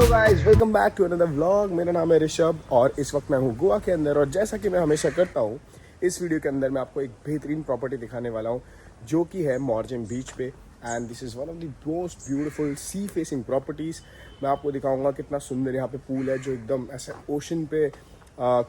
Hello guys, welcome back to another vlog. मेरा नाम है ऋषभ और इस वक्त मैं हूँ गोवा के अंदर। और जैसा कि मैं हमेशा करता हूँ, इस वीडियो के अंदर मैं आपको एक बेहतरीन प्रॉपर्टी दिखाने वाला हूँ जो कि है मॉर्जिन बीच पे। And this is one of the most beautiful sea facing properties. मैं आपको दिखाऊंगा कितना सुंदर यहाँ पे पूल है जो एकदम ऐसे ओशन पे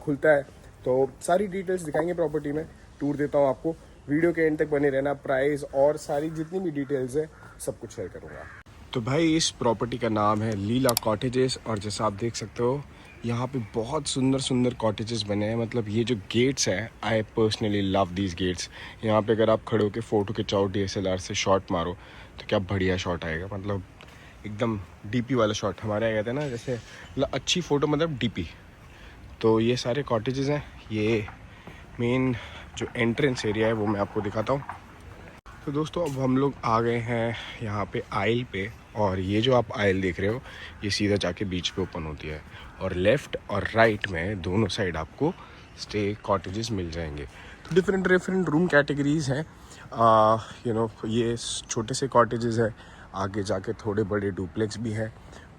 खुलता है। तो सारी डिटेल्स दिखाएंगे प्रॉपर्टी में, टूर देता हूँ आपको। वीडियो के एंड तक बने रहना। प्राइस और सारी जितनी भी डिटेल्स है सब कुछ शेयर करूँगा। तो भाई इस प्रॉपर्टी का नाम है लीला कॉटेजेस। और जैसा आप देख सकते हो यहाँ पे बहुत सुंदर सुंदर कॉटेजेस बने हैं। मतलब ये जो गेट्स हैं, I personally love these gates. यहाँ पे अगर आप खड़े होकर फ़ोटो खिंचाओ DSLR से शॉट मारो तो क्या बढ़िया शॉट आएगा। मतलब एकदम DP वाला शॉट हमारे यहाँ कहते हैं ना, जैसे मतलब अच्छी फ़ोटो मतलब DP। तो ये सारे कॉटेजेस हैं। ये मेन जो एंट्रेंस एरिया है वो मैं आपको दिखाता हूँ। तो दोस्तों अब हम लोग आ गए हैं यहाँ पे आइल पे। और ये जो आप आइल देख रहे हो ये सीधा जाके बीच पे ओपन होती है। और लेफ़्ट और राइट में दोनों साइड आपको स्टे कॉटेजेस मिल जाएंगे। तो डिफरेंट डिफरेंट रूम कैटेगरीज हैं। ये छोटे से कॉटेजेस हैं, आगे जाके थोड़े बड़े डुप्लेक्स भी हैं,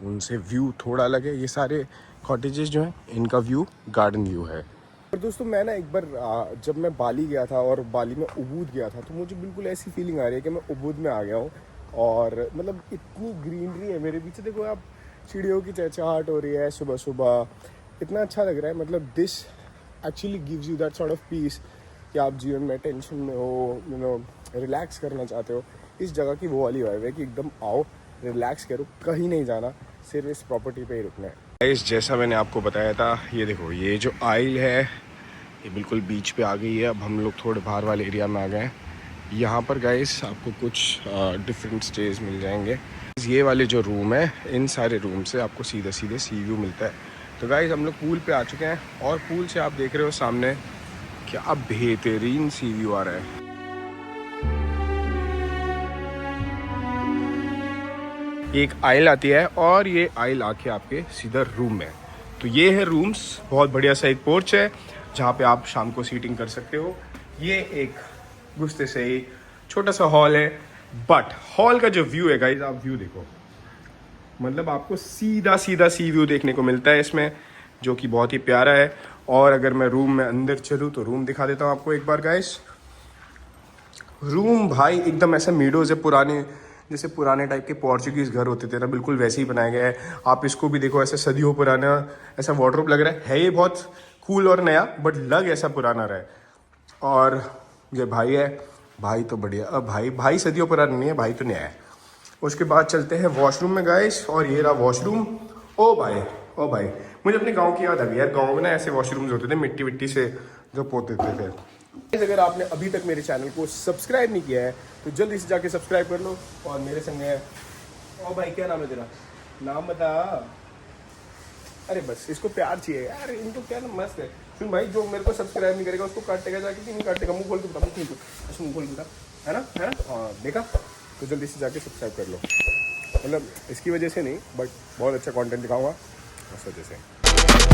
उनसे व्यू थोड़ा अलग है। ये सारे कॉटेजेस जो हैं इनका व्यू गार्डन व्यू है। और दोस्तों मैं ना एक बार जब मैं बाली गया था और बाली में उबूद गया था, तो मुझे बिल्कुल ऐसी फीलिंग आ रही है कि मैं उबूद में आ गया हूँ। और मतलब इतनी ग्रीनरी है मेरे पीछे, देखो आप, चिड़ियों की चहचहाहट हो रही है सुबह सुबह, इतना अच्छा लग रहा है। मतलब this actually gives you that sort of peace कि आप जीवन में टेंशन में हो, रिलैक्स करना चाहते हो। इस जगह की वो वाली वाइब है कि एकदम आओ, रिलैक्स करो, कहीं नहीं जाना, सिर्फ इस प्रॉपर्टी पे ही रुकना है। जैसा मैंने आपको बताया था, ये देखो ये जो आइल है ये बिल्कुल बीच पे आ गई है। अब हम लोग थोड़े बाहर वाले एरिया में आ गए हैं। यहाँ पर गाइस आपको कुछ डिफरेंट स्टेज मिल जाएंगे। ये वाले जो रूम है, इन सारे रूम से आपको सीधे सीधे सी व्यू मिलता है। तो गाइस हम लोग पूल पे आ चुके हैं और पूल से आप देख रहे हो सामने क्या बेहतरीन सी व्यू आ रहा है। एक आइल आती है और ये आइल आके आपके सीधा रूम में। तो ये है रूम्स। बहुत बढ़िया सा एक पोर्च है जहाँ पे आप शाम को सीटिंग कर सकते हो। ये एक गुस्से से ही छोटा सा हॉल है, बट हॉल का जो व्यू है गाइस, आप व्यू देखो, मतलब आपको सीधा सीधा सी व्यू देखने को मिलता है इसमें, जो कि बहुत ही प्यारा है। और अगर मैं रूम में अंदर चलूँ तो रूम दिखा देता हूँ आपको एक बार गाइस। रूम भाई एकदम ऐसा मीडोज है, पुराने जैसे पुराने टाइप के पोर्चुगीज़ घर होते थे ना, बिल्कुल वैसे ही बनाया गया है। आप इसको भी देखो, ऐसा सदियों पुराना ऐसा वार्डरोब लग रहा है ये बहुत कूल और नया, बट लग ऐसा पुराना रहा है। और ये भाई है, भाई तो बढ़िया। अब भाई सदियों पुराना नहीं है, भाई तो नया है। उसके बाद चलते हैं वॉशरूम में गाइस, और ये रहा वॉशरूम। ओ भाई मुझे अपने गांव की याद आ गई यार। गांव में ना ऐसे वॉशरूम्स होते थे मिट्टी विट्टी से जो पोते थे। अगर आपने अभी तक मेरे चैनल को सब्सक्राइब नहीं किया है तो जल्दी से जाके सब्सक्राइब कर लो। और मेरे संग है, ओ भाई क्या नाम है तेरा, नाम बता। अरे बस इसको प्यार चाहिए यार, इनको क्या ना मस्त है। सुन भाई, जो मेरे को सब्सक्राइब नहीं करेगा उसको काटेगा जाके कि नहीं काटेगा, मुंह खोल के बता, मुंह खोल के, अच्छा मुंह खोल के बता, है ना हाँ देखा। तो जल्दी से जाके सब्सक्राइब कर लो। मतलब इसकी वजह से नहीं, बट बहुत अच्छा कंटेंट दिखाऊंगा उस वजह से।